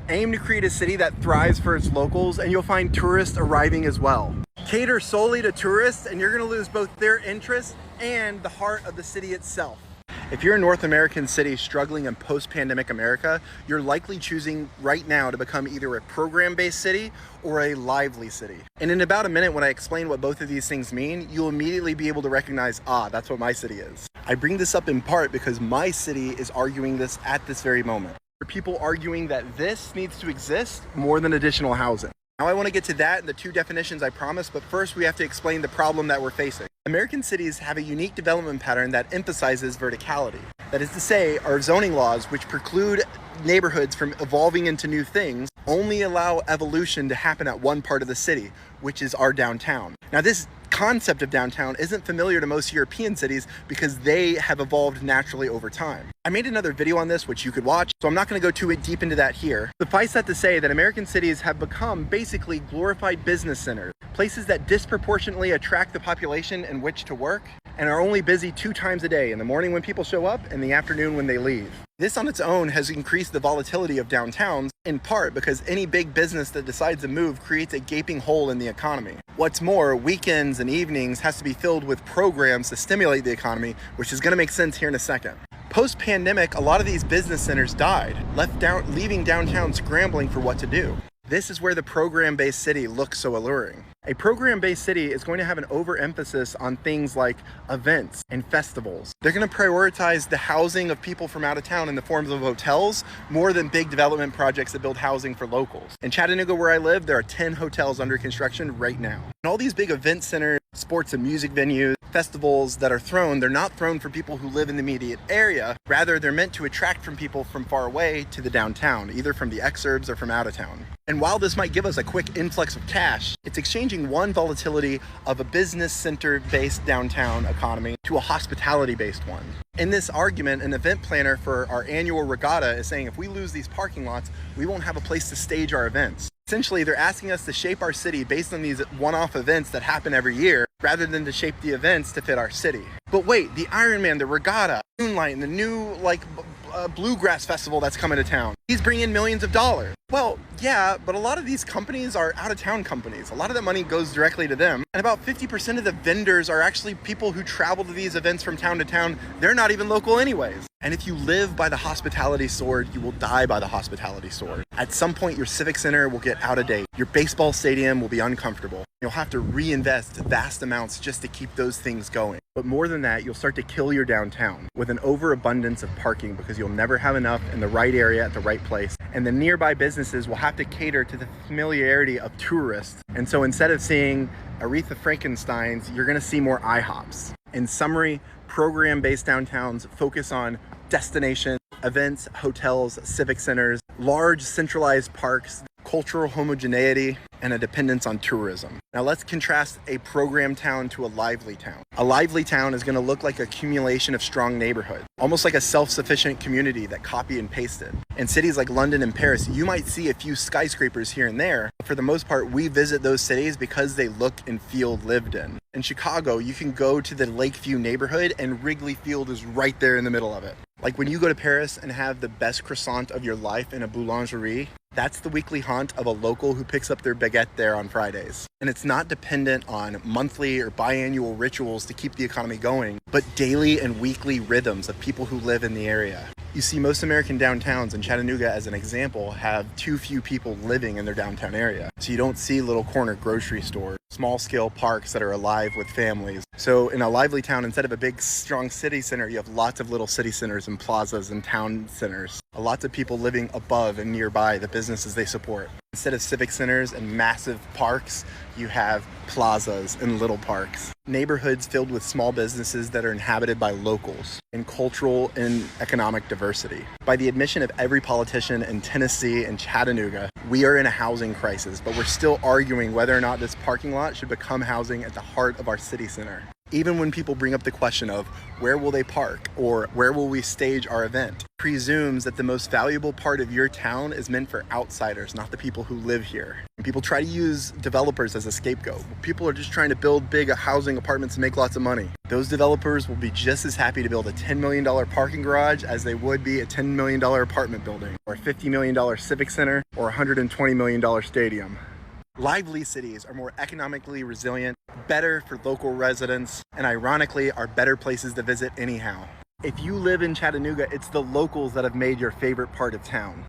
Aim to create a city that thrives for its locals, and you'll find tourists arriving as well. Cater solely to tourists and you're gonna lose both their interest and the heart of the city itself. If you're a North American city struggling in post-pandemic America, you're likely choosing right now to become either a program-based city or a lively city. And in about a minute, when I explain what both of these things mean, you'll immediately be able to recognize, that's what my city is. I bring this up in part because my city is arguing this at this very moment. There are people arguing that this needs to exist more than additional housing. Now I want to get to that and the two definitions I promised, but first we have to explain the problem that we're facing. American cities have a unique development pattern that emphasizes verticality. That is to say, our zoning laws, which preclude neighborhoods from evolving into new things, only allow evolution to happen at one part of the city, which is our downtown. Now this concept of downtown isn't familiar to most European cities because they have evolved naturally over time. I made another video on this, which you could watch, so I'm not going to go too deep into that here. Suffice that to say that American cities have become basically glorified business centers, places that disproportionately attract the population in which to work, and are only busy 2 times a day, in the morning when people show up and the afternoon when they leave. This on its own has increased the volatility of downtowns, in part because any big business that decides to move creates a gaping hole in the economy. What's more, weekends and evenings has to be filled with programs to stimulate the economy, which is going to make sense here in a second. Post-pandemic, a lot of these business centers died, leaving downtown scrambling for what to do. This is where the program-based city looks so alluring. A program-based city is going to have an overemphasis on things like events and festivals. They're going to prioritize the housing of people from out of town in the forms of hotels more than big development projects that build housing for locals. In Chattanooga, where I live, there are 10 hotels under construction right now. And all these big event centers, sports and music venues, festivals that are thrown, they're not thrown for people who live in the immediate area. Rather, they're meant to attract from people from far away to the downtown, either from the exurbs or from out of town. And while this might give us a quick influx of cash, it's exchanging one volatility of a business center-based downtown economy to a hospitality-based one. In this argument, an event planner for our annual regatta is saying if we lose these parking lots, we won't have a place to stage our events. Essentially, they're asking us to shape our city based on these one-off events that happen every year, rather than to shape the events to fit our city. But wait, the Ironman, the regatta, Moonlight, and the new bluegrass festival that's coming to town, he's bringing in millions of dollars. Well, yeah, but a lot of these companies are out-of-town companies. A lot of that money goes directly to them. And about 50% of the vendors are actually people who travel to these events from town to town. They're not even local anyways. And if you live by the hospitality sword, you will die by the hospitality sword. At some point, your civic center will get out of date. Your baseball stadium will be uncomfortable. You'll have to reinvest vast amounts just to keep those things going. But more than that, you'll start to kill your downtown with an overabundance of parking because you'll never have enough in the right area at the right place. And the nearby businesses will have to cater to the familiarity of tourists. And so instead of seeing Aretha Frankenstein's, you're gonna see more IHOPs. In summary, program-based downtowns focus on destination, events, hotels, civic centers, large centralized parks, cultural homogeneity, and a dependence on tourism. Now let's contrast a program town to a lively town. A lively town is going to look like an accumulation of strong neighborhoods, almost like a self-sufficient community that copy and pasted. In cities like London and Paris, you might see a few skyscrapers here and there. But for the most part, we visit those cities because they look and feel lived in. In Chicago, you can go to the Lakeview neighborhood and Wrigley Field is right there in the middle of it. Like when you go to Paris and have the best croissant of your life in a boulangerie, that's the weekly haunt of a local who picks up their baguette there on Fridays. And it's not dependent on monthly or biannual rituals to keep the economy going, but daily and weekly rhythms of people who live in the area. You see, most American downtowns, and Chattanooga as an example, have too few people living in their downtown area. So you don't see little corner grocery stores, small-scale parks that are alive with families. So in a lively town, instead of a big, strong city center, you have lots of little city centers and plazas and town centers. Lots of people living above and nearby the businesses they support. Instead of civic centers and massive parks, you have plazas and little parks. Neighborhoods filled with small businesses that are inhabited by locals, and cultural and economic diversity. By the admission of every politician in Tennessee and Chattanooga, we are in a housing crisis, but we're still arguing whether or not this parking lot should become housing at the heart of our city center. Even when people bring up the question of where will they park or where will we stage our event, presumes that the most valuable part of your town is meant for outsiders, not the people who live here. People try to use developers as a scapegoat. People are just trying to build big housing apartments and make lots of money. Those developers will be just as happy to build a $10 million parking garage as they would be a $10 million apartment building, or a $50 million civic center, or a $120 million stadium. Lively cities are more economically resilient, better for local residents, and ironically are better places to visit anyhow. If you live in Chattanooga, it's the locals that have made your favorite part of town.